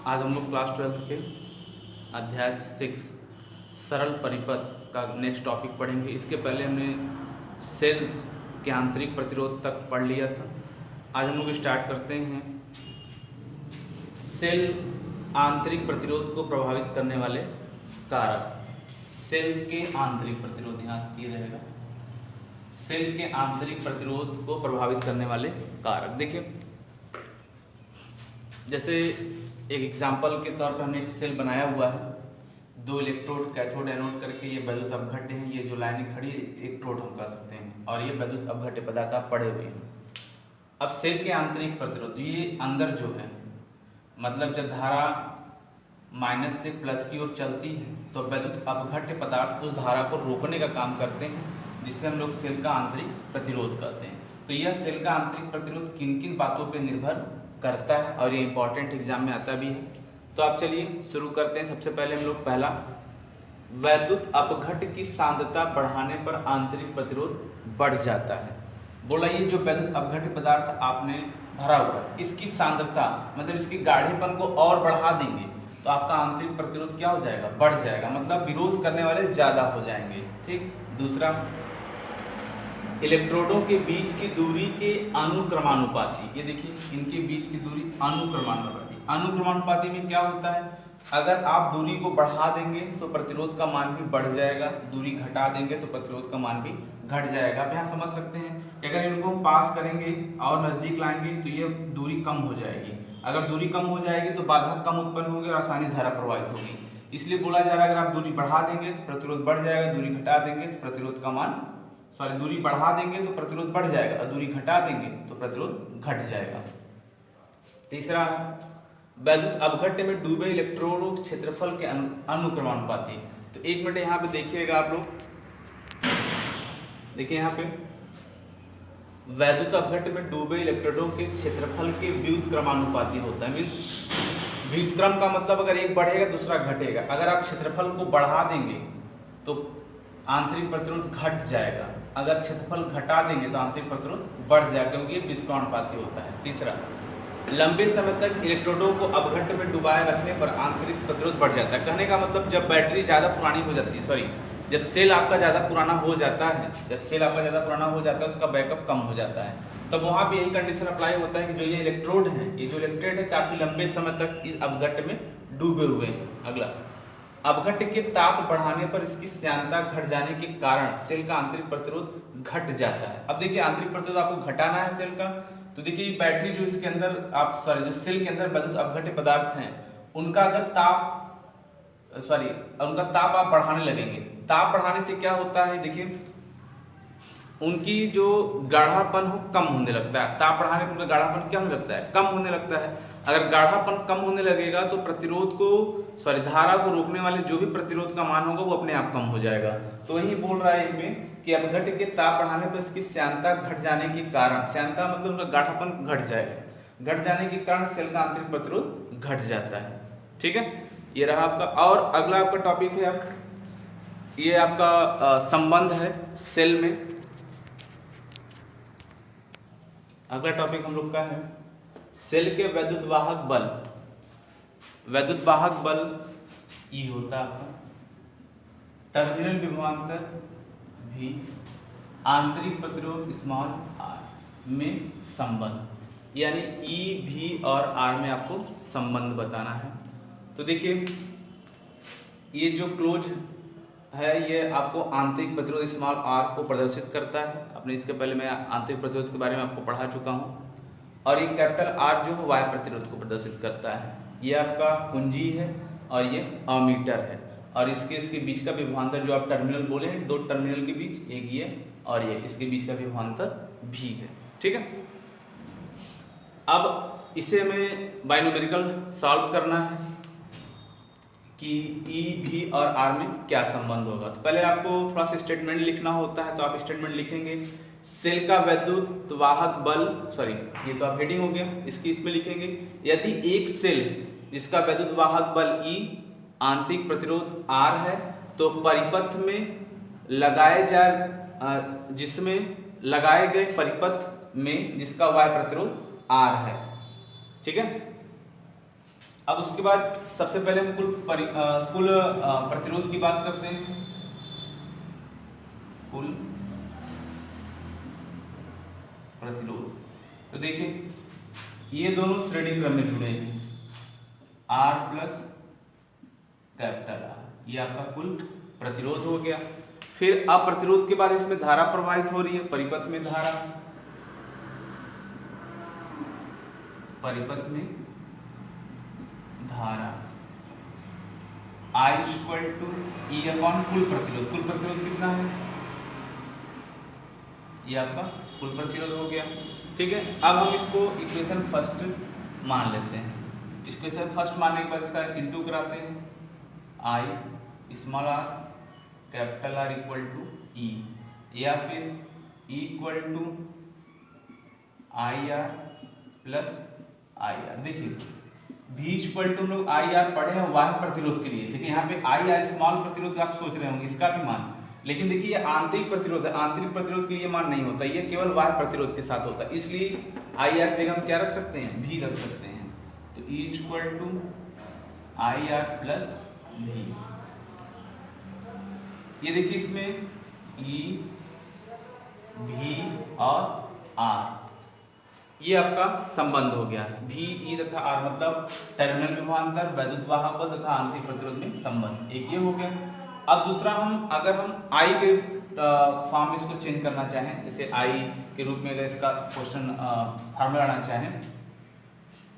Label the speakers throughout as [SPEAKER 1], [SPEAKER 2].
[SPEAKER 1] आज हम लोग क्लास 12 के अध्याय 6 सरल परिपथ का नेक्स्ट टॉपिक पढ़ेंगे। इसके पहले हमने सेल के आंतरिक प्रतिरोध तक पढ़ लिया था। आज हम लोग स्टार्ट करते हैं सेल आंतरिक प्रतिरोध को प्रभावित करने वाले कारक। सेल के आंतरिक प्रतिरोध, यहाँ की रहेगा, सेल के आंतरिक प्रतिरोध को प्रभावित करने वाले कारक। देखिए, जैसे एक एग्जाम्पल के तौर पर हमने एक सेल बनाया हुआ है, दो इलेक्ट्रोड कैथोड एनोड करके, ये वैद्युत अपघट्य है, ये जो लाइनें खड़ी है इलेक्ट्रोड हम कह सकते हैं, और ये वैद्युत अपघट्य पदार्थ आप पढ़े हुए हैं। अब सेल के आंतरिक प्रतिरोध, ये अंदर जो है, मतलब जब धारा माइनस से प्लस की ओर चलती है तो वैद्युत अपघट्य पदार्थ उस धारा को रोकने का काम करते हैं, जिससे हम लोग सेल का आंतरिक प्रतिरोध कहते हैं। तो यह सेल का आंतरिक प्रतिरोध किन किन बातों पर निर्भर करता है, और ये इंपॉर्टेंट एग्जाम में आता भी है। तो आप चलिए शुरू करते हैं। सबसे पहले हम लोग पहला, वैद्युत अपघट्य की सांद्रता बढ़ाने पर आंतरिक प्रतिरोध बढ़ जाता है। बोला, ये जो वैद्युत अपघट्य पदार्थ आपने भरा हुआ है, इसकी सांद्रता मतलब इसके गाढ़ेपन को और बढ़ा देंगे तो आपका आंतरिक प्रतिरोध क्या हो जाएगा, बढ़ जाएगा, मतलब विरोध करने वाले ज्यादा हो जाएंगे। ठीक। दूसरा, इलेक्ट्रोडों के बीच की दूरी के अनुक्रमानुपाती, ये देखिए इनके बीच की दूरी अनुक्रमानुपाती। अनुक्रमानुपाती में क्या होता है, अगर आप दूरी को बढ़ा देंगे तो प्रतिरोध का मान भी बढ़ जाएगा, दूरी घटा देंगे तो प्रतिरोध का मान भी घट जाएगा। आप यहाँ समझ सकते हैं कि अगर इनको हम पास करेंगे और नजदीक लाएंगे तो ये दूरी कम हो जाएगी। अगर दूरी कम हो जाएगी तो बाधा कम उत्पन्न होगी और आसानी धारा प्रवाहित होगी। इसलिए बोला जा रहा है, अगर आप दूरी बढ़ा देंगे तो प्रतिरोध बढ़ जाएगा, दूरी घटा देंगे तो प्रतिरोध का मान, दूरी बढ़ा देंगे तो प्रतिरोध बढ़ जाएगा और दूरी घटा देंगे तो प्रतिरोध घट जाएगा। तीसरा, वैद्युत अपघट्य में डूबे इलेक्ट्रोडों के क्षेत्रफल के अनुक्रमानुपाती। तो एक मिनट यहाँ पे देखिएगा आप लोग, देखिए यहाँ पे वैद्युत अपघट्य में डूबे इलेक्ट्रोडों के क्षेत्रफल के व्युत्क्रमानुपाती होता है। मीन्स व्युत्क्रम का मतलब अगर एक बढ़ेगा दूसरा घटेगा। अगर आप क्षेत्रफल को बढ़ा देंगे तो आंतरिक प्रतिरोध घट जाएगा, अगर क्षेत्रफल घटा देंगे तो आंतरिक प्रतिरोध बढ़ जाएगा, क्योंकि ये व्युत्क्रमानुपाती होता है। तीसरा, लंबे समय तक इलेक्ट्रोडों को अपघट्य में डुबाए रखने पर आंतरिक प्रतिरोध बढ़ जाता है। कहने का मतलब, जब बैटरी ज़्यादा पुरानी हो जाती है, जब सेल आपका ज़्यादा पुराना हो जाता है, उसका बैकअप कम हो जाता है, तब वहाँ पे यही कंडीशन अप्लाई होता है कि जो ये इलेक्ट्रोड है, ये जो इलेक्ट्रोड है काफ़ी लंबे समय तक इस अपघट्य में डूबे हुए हैं। अगला, अपघट्य के ताप बढ़ाने पर इसकी श्यानता घट जाने के कारण सेल का आंतरिक प्रतिरोध घट जाता है। अब देखिए, आंतरिक प्रतिरोध आपको घटाना है सेल का, तो देखिए बैटरी जो इसके अंदर आप जो सेल के अंदर वैद्युत अपघट्य पदार्थ हैं, उनका अगर ताप आप बढ़ाने लगेंगे, ताप बढ़ाने से क्या होता है, देखिए उनकी जो गाढ़ापन हो कम होने लगता है। ताप बढ़ाने पर उनका गाढ़ापन क्या होने लगता है, कम होने लगता है। अगर गाढ़ापन कम होने लगेगा तो प्रतिरोध को, धारा को रोकने वाले जो भी प्रतिरोध का मान होगा वो अपने आप कम हो जाएगा। तो वही बोल रहा है इसमें कि अपघट्य के ताप बढ़ाने पर इसकी श्यानता घट जाने के कारण, श्यानता मतलब उनका गाढ़ापन घट जाएगा, घट जाने के कारण सेल का आंतरिक प्रतिरोध घट जाता है। ठीक है, ये रहा आपका। और अगला आपका टॉपिक है, ये आपका संबंध है सेल में। अगला टॉपिक हम लोग का है सेल के वैद्युत वाहक बल। वैद्युत वाहक बल ई होता है आपका टर्मिनल विभवांतर भी आंतरिक प्रतिरोध स्मॉल आर में संबंध, यानी ई भी और आर में आपको संबंध बताना है। तो देखिए, ये जो क्लोज है ये आपको आंतरिक प्रतिरोध स्मॉल आर को प्रदर्शित करता है। अपने इसके पहले मैं आंतरिक प्रतिरोध के बारे में आपको पढ़ा चुका हूँ। और ये कैपिटल आर जो है बाह्य प्रतिरोध को प्रदर्शित करता है। ये आपका कुंजी है और ये अमीटर है, और इसके बीच का विभवांतर जो आप टर्मिनल बोले हैं, दो टर्मिनल के बीच, एक ये और ये, इसके बीच का विभवांतर भी है। ठीक है, अब इसे हमें बायन्यूमेरिकल सॉल्व करना है कि ई भी और आर में क्या संबंध होगा। तो पहले आपको थोड़ा सा स्टेटमेंट लिखना होता है, तो आप स्टेटमेंट लिखेंगे, सेल का वैद्युत वाहक बल, ये तो आप हेडिंग हो गया, इसकी इसमें लिखेंगे, यदि एक सेल जिसका वैद्युत वाहक बल ई, आंतरिक प्रतिरोध आर है, तो परिपथ में जिसमें लगाए गए परिपथ में जिसका वाय प्रतिरोध आर है। ठीक है, अब उसके बाद सबसे पहले हम कुल प्रतिरोध की बात करते हैं। कुल प्रतिरोध, तो देखिए ये दोनों श्रेणी क्रम में जुड़े हैं, R प्लस कैपिटल R, ये आपका कुल प्रतिरोध हो गया। फिर अप्रतिरोध के बाद इसमें धारा प्रवाहित हो रही है, परिपथ में धारा, परिपथ में धारा I equal to E upon कुल प्रतिरोध। कुल प्रतिरोध कितना है, ये आपका कुल प्रतिरोध हो गया। ठीक है, अब हम इसको इक्वेशन फर्स्ट मान लेते हैं। इक्वेशन फर्स्ट मानने के बाद इसका इंटू कराते हैं, I small r capital R equal to E, या फिर E equal to IR plus IR। देखिए V इक्वल टू हम लोग IR पढ़े हैं बाह्य प्रतिरोध के लिए, लेकिन यहाँ पे IR स्मॉल प्रतिरोध आप सोच रहे होंगे इसका भी मान, लेकिन देखिए ये आंतरिक प्रतिरोध है, आंतरिक प्रतिरोध के लिए मान नहीं होता, ये केवल बाह्य प्रतिरोध के साथ होता है, इसलिए IR जगह हम क्या रख सकते हैं, V रख सकते हैं। तो E equal to IR plus V, ये देखिए इसमें E V और R, ये आपका संबंध हो गया। V E तथा R मतलब टर्मिनल विभवांतर, वैद्युत वाहक बल तथा आंतरिक प्रतिरोध में संबंध, एक ये हो गया। अब दूसरा हम अगर हम I के फॉर्म में इसको चेंज करना चाहें, जैसे I के रूप में अगर इसका क्वेश्चन फार्मूला लाना चाहें,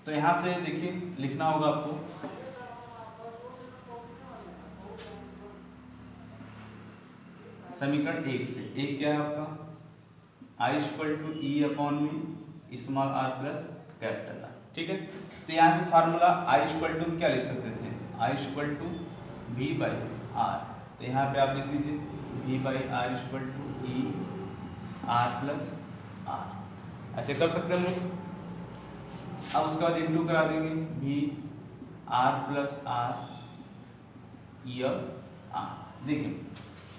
[SPEAKER 1] तो यहाँ से देखिए लिखना होगा आपको, समीकरण 1 से, एक क्या है आपका I equal to E upon V small r plus capital R। ठीक है, तो यहाँ से फार्मूला I इक्वल टू क्या लिख सकते थे, I equal to V by R, तो यहाँ पे आप लिख दीजिए V by R equal to E R plus R, ऐसे कर सकते हैं हम लोग। अब उसके बाद इंटू करा देंगे V R plus R E और R। देखिए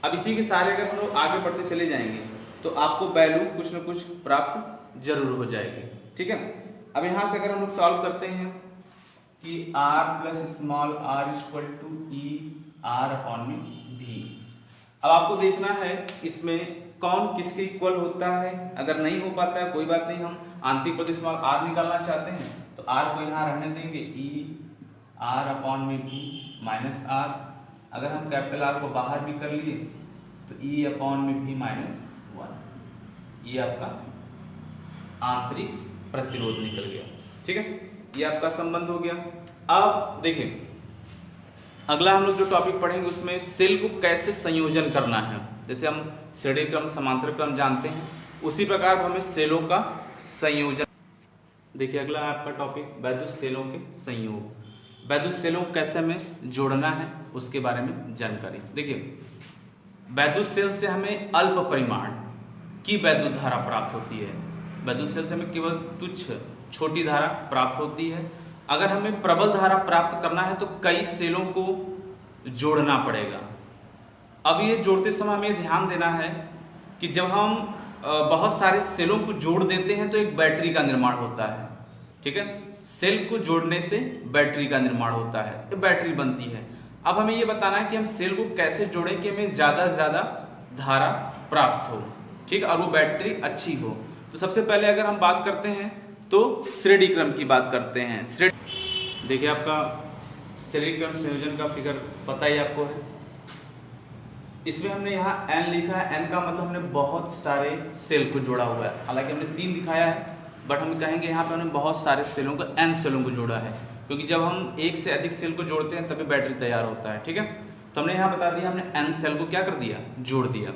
[SPEAKER 1] अब इसी के सारे अगर हम लोग आगे बढ़ते चले जाएंगे तो आपको वैल्यू कुछ न कुछ प्राप्त जरूर हो जाएगी। ठीक है, अब यहाँ से अगर हम लोग सॉल्व करते हैं कि R plus small r equal to E R upon में V, अब आपको देखना है इसमें कौन किसके इक्वल होता है। अगर नहीं हो पाता है कोई बात नहीं, हम आंतरिक प्रतिरोध स्मॉल r निकालना चाहते हैं तो r को यहाँ रहने देंगे, E R अपॉन में V माइनस R, अगर हम कैपिटल R को बाहर भी कर लिए तो E अपॉन में V माइनस 1, ये आपका आंतरिक प्रतिरोध निकल गया। ठीक है, ये आपका संबंध हो गया। अब देखिए अगला हम लोग जो टॉपिक पढ़ेंगे उसमें सेल को कैसे संयोजन करना है। जैसे हम श्रेणी क्रम समांतर क्रम जानते हैं, उसी प्रकार हमें सेलों का संयोजन। देखिए अगला है आपका टॉपिक वैद्युत सेलों के संयोग। वैद्युत सेलों को कैसे हमें जोड़ना है उसके बारे में जानकारी। देखिए वैद्युत सेल से हमें अल्प परिमाण की वैद्युत धारा प्राप्त होती है। वैद्युत सेल से हमें केवल तुच्छ छोटी धारा प्राप्त होती है। अगर हमें प्रबल धारा प्राप्त करना है तो कई सेलों को जोड़ना पड़ेगा। अब ये जोड़ते समय हमें ध्यान देना है कि जब हम बहुत सारे सेलों को जोड़ देते हैं तो एक बैटरी का निर्माण होता है। ठीक है, सेल को जोड़ने से बैटरी का निर्माण होता है, तो बैटरी बनती है। अब हमें ये बताना है कि हम सेल को कैसे जोड़ें कि हमें ज़्यादा से ज़्यादा धारा प्राप्त हो, ठीक, और वो बैटरी अच्छी हो। तो सबसे पहले अगर हम बात करते हैं तो श्रेणी क्रम की बात करते हैं। देखिए आपका श्रेणी क्रम संयोजन का फिगर पता ही आपको है। इसमें हमने यहाँ n लिखा है, n का मतलब हमने बहुत सारे सेल को जोड़ा हुआ है। हालांकि हमने 3 दिखाया है, बट हम कहेंगे यहाँ पे हमने बहुत सारे सेलों को n सेलों को जोड़ा है, क्योंकि जब हम एक से अधिक सेल को जोड़ते हैं तभी बैटरी तैयार होता है। ठीक है, तो हमने यहाँ बता दिया, हमने n सेल को क्या कर दिया, जोड़ दिया।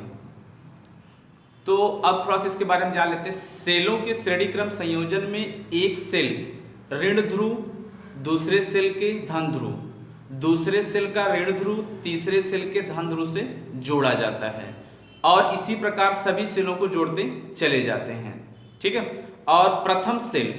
[SPEAKER 1] तो अब थोड़ा सा इसके बारे में जान लेते हैं। सेलों के श्रेणी क्रम संयोजन में एक सेल ऋण ध्रुव, दूसरे सेल के धन ध्रुव, दूसरे सेल का ऋण ध्रुव तीसरे सेल के धन ध्रुव से जोड़ा जाता है, और इसी प्रकार सभी सेलों को जोड़ते चले जाते हैं। ठीक है, और प्रथम सेल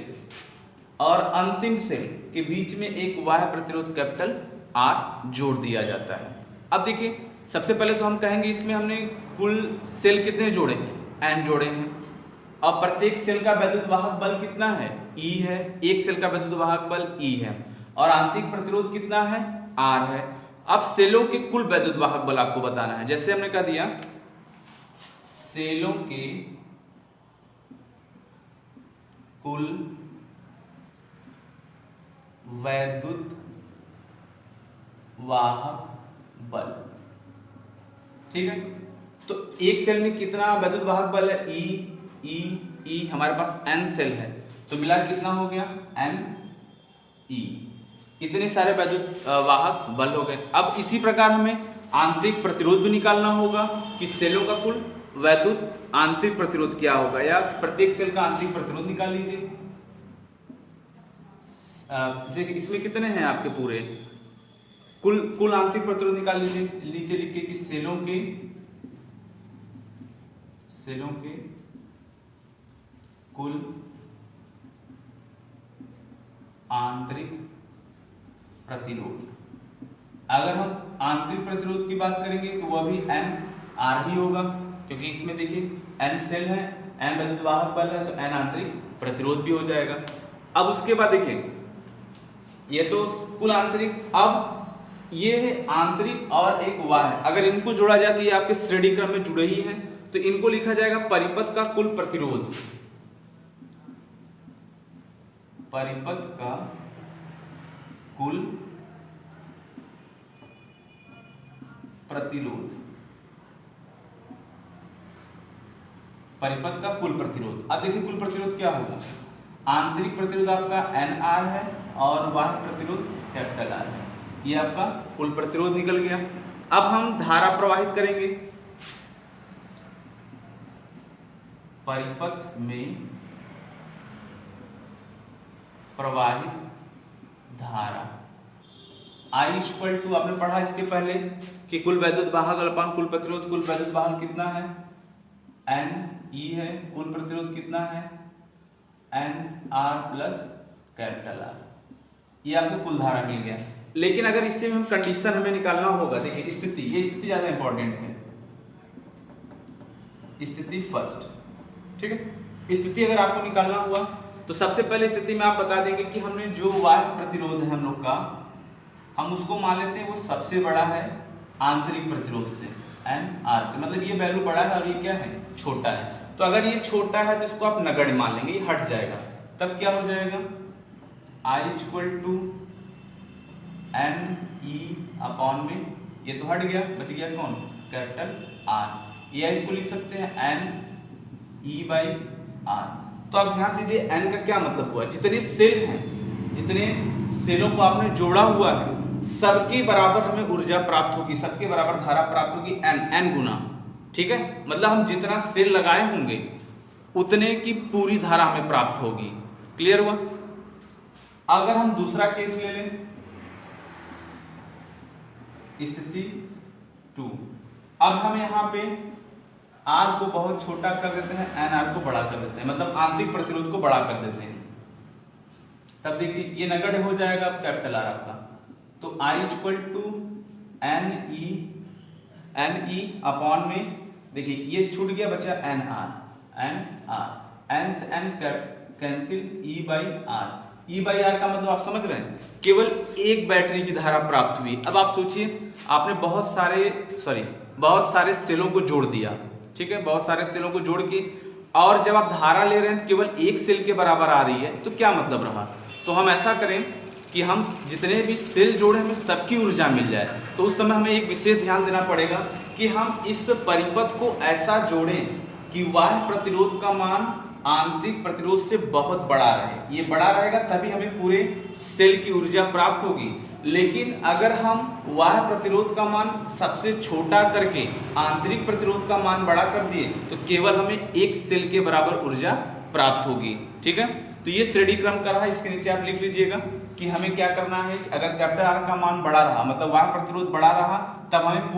[SPEAKER 1] और अंतिम सेल के बीच में एक बाह्य प्रतिरोध कैपिटल R जोड़ दिया जाता है। अब देखिए सबसे पहले तो हम कहेंगे इसमें हमने कुल सेल कितने जोड़े हैं, n जोड़े हैं, और प्रत्येक सेल का वैद्युत वाहक बल कितना है, E है। एक सेल का वैद्युत वाहक बल E है। और आंतरिक प्रतिरोध कितना है, R है। अब सेलों के कुल वैद्युत वाहक बल आपको बताना है। जैसे हमने कह दिया सेलों के कुल वैद्युत वाहक बल, ठीक है। तो एक सेल में कितना वैद्युत वाहक बल है, ई हमारे पास n सेल है, तो मिला कितना हो गया, NE। इतने सारे वैद्युत वाहक बल हो गए। अब इसी प्रकार हमें आंतरिक प्रतिरोध भी निकालना होगा कि सेलों का कुल वैद्युत आंतरिक प्रतिरोध क्या होगा, या प्रत्येक सेल का आंतरिक प्रतिरोध निकाल लीजिए। इसमें कितने हैं आपके पूरे, कुल आंतरिक प्रतिरोध निकाल लीजिए। नीचे लिख के कि सेलों के कुल आंतरिक प्रतिरोध। अगर हम आंतरिक प्रतिरोध की बात करेंगे तो वह भी NR ही होगा, क्योंकि इसमें देखिए N सेल है, N वैद्युत वाहक बल है, तो N आंतरिक प्रतिरोध भी हो जाएगा। अब उसके बाद देखिए ये तो कुल आंतरिक, अब ये है आंतरिक और एक बाह्य, अगर इनको जोड़ा जाए तो ये आपके श्रेणी क्रम में जुड़े ही हैं, तो इनको लिखा जाएगा परिपथ का कुल प्रतिरोध। परिपथ का कुल प्रतिरोध, परिपथ का कुल प्रतिरोध। अब देखिए कुल प्रतिरोध क्या होगा, आंतरिक प्रतिरोध आपका NR है और बाह्य प्रतिरोध R है। ये आपका कुल प्रतिरोध निकल गया। अब हम धारा प्रवाहित करेंगे। परिपथ में प्रवाहित धारा I इक्वल टू, आपने पढ़ा इसके पहले कि कुल वैद्युत वाहक अल्पान कुल प्रतिरोध, कुल वैद्युत वाहक कितना है, NE है, कुल प्रतिरोध कितना है, NR प्लस R। ये आपको कुल धारा मिल गया। लेकिन अगर इससे हम कंडीशन हमें निकालना होगा, देखिए स्थिति, ये स्थिति ज्यादा इंपॉर्टेंट है, स्थिति फर्स्ट, ठीक है। स्थिति अगर आपको निकालना हुआ तो सबसे पहले स्थिति में आप बता देंगे कि हमने जो बाह्य प्रतिरोध है हम लोग का, हम उसको मान लेते हैं वो सबसे बड़ा है आंतरिक प्रतिरोध से, NR से, मतलब ये वैल्यू बड़ा है और ये क्या है, छोटा है। तो अगर ये छोटा है तो इसको आप नगण्य मान लेंगे, ये हट जाएगा, तब क्या हो जाएगा, I equal to NE upon में, ये तो हट गया, बच गया कौन, R, या इसको लिख सकते हैं NE/R। तो आप ध्यान दीजिए N का क्या मतलब हुआ, जितने सेल हैं, जितने सेलों को आपने जोड़ा हुआ है, सबके बराबर हमें ऊर्जा प्राप्त होगी, सबके बराबर धारा प्राप्त होगी N गुना, ठीक है। मतलब हम जितना सेल लगाए होंगे उतने की पूरी धारा हमें प्राप्त होगी। क्लियर हुआ। अगर हम दूसरा केस ले लें, स्थिति 2, अब हम यहाँ पे R को बहुत छोटा कर देते हैं, NR को बड़ा कर देते हैं, मतलब आंतरिक प्रतिरोध को बड़ा कर देते हैं। तब देखिए ये नगण्य हो जाएगा R आपका, तो I equal to NE upon में, देखिए ये छूट गया, बचा NR, N से N कैंसिल, E/R का मतलब आप समझ रहे हैं, केवल एक बैटरी की धारा प्राप्त हुई। अब आप सोचिए आपने बहुत सारे सेलों को जोड़ दिया, ठीक है, बहुत सारे सेलों को जोड़ के, और जब आप धारा ले रहे हैं केवल एक सेल के बराबर आ रही है, तो क्या मतलब रहा। तो हम ऐसा करें कि हम जितने भी सेल जोड़े हमें सबकी ऊर्जा मिल जाए, तो उस समय हमें एक विशेष ध्यान देना पड़ेगा कि हम इस परिपथ को ऐसा जोड़ें कि बाह्य प्रतिरोध का मान आंतरिक प्रतिरोध से बहुत बड़ा रहे। ये बड़ा रहेगा तभी हमें पूरे सेल की ऊर्जा प्राप्त होगी। लेकिन अगर हम बाह्य प्रतिरोध का मान सबसे छोटा करके आंतरिक प्रतिरोध का मान बड़ा कर दिए तो केवल हमें एक सेल के बराबर ऊर्जा प्राप्त होगी, ठीक है। तो ये श्रेणी क्रम का रहा, इसके नीचे आप लिख लीजिएगा कि हमें क्या करना है। अगर R का मान बड़ा रहा, मतलब बाह्य प्रतिरोध बड़ा रहा, तब हमें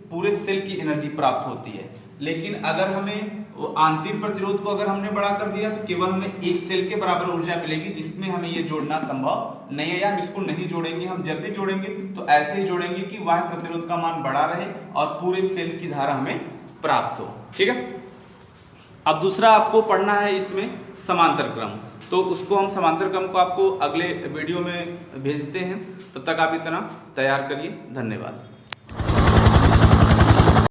[SPEAKER 1] पूरे सेल की एनर्जी प्राप्त होती है। लेकिन अगर हमें आंतरिक प्रतिरोध को अगर हमने बड़ा कर दिया तो केवल हमें एक सेल के बराबर ऊर्जा मिलेगी, जिसमें हमें ये जोड़ना संभव नहीं है, या हम इसको नहीं जोड़ेंगे। हम जब भी जोड़ेंगे तो ऐसे ही जोड़ेंगे कि बाह्य प्रतिरोध का मान बड़ा रहे और पूरे सेल की धारा हमें प्राप्त हो, ठीक है। अब दूसरा आपको पढ़ना है इसमें समांतर क्रम। तो उसको हम समांतर क्रम को आपको अगले वीडियो में भेजते हैं। तब तक आप इतना तैयार करिए। धन्यवाद।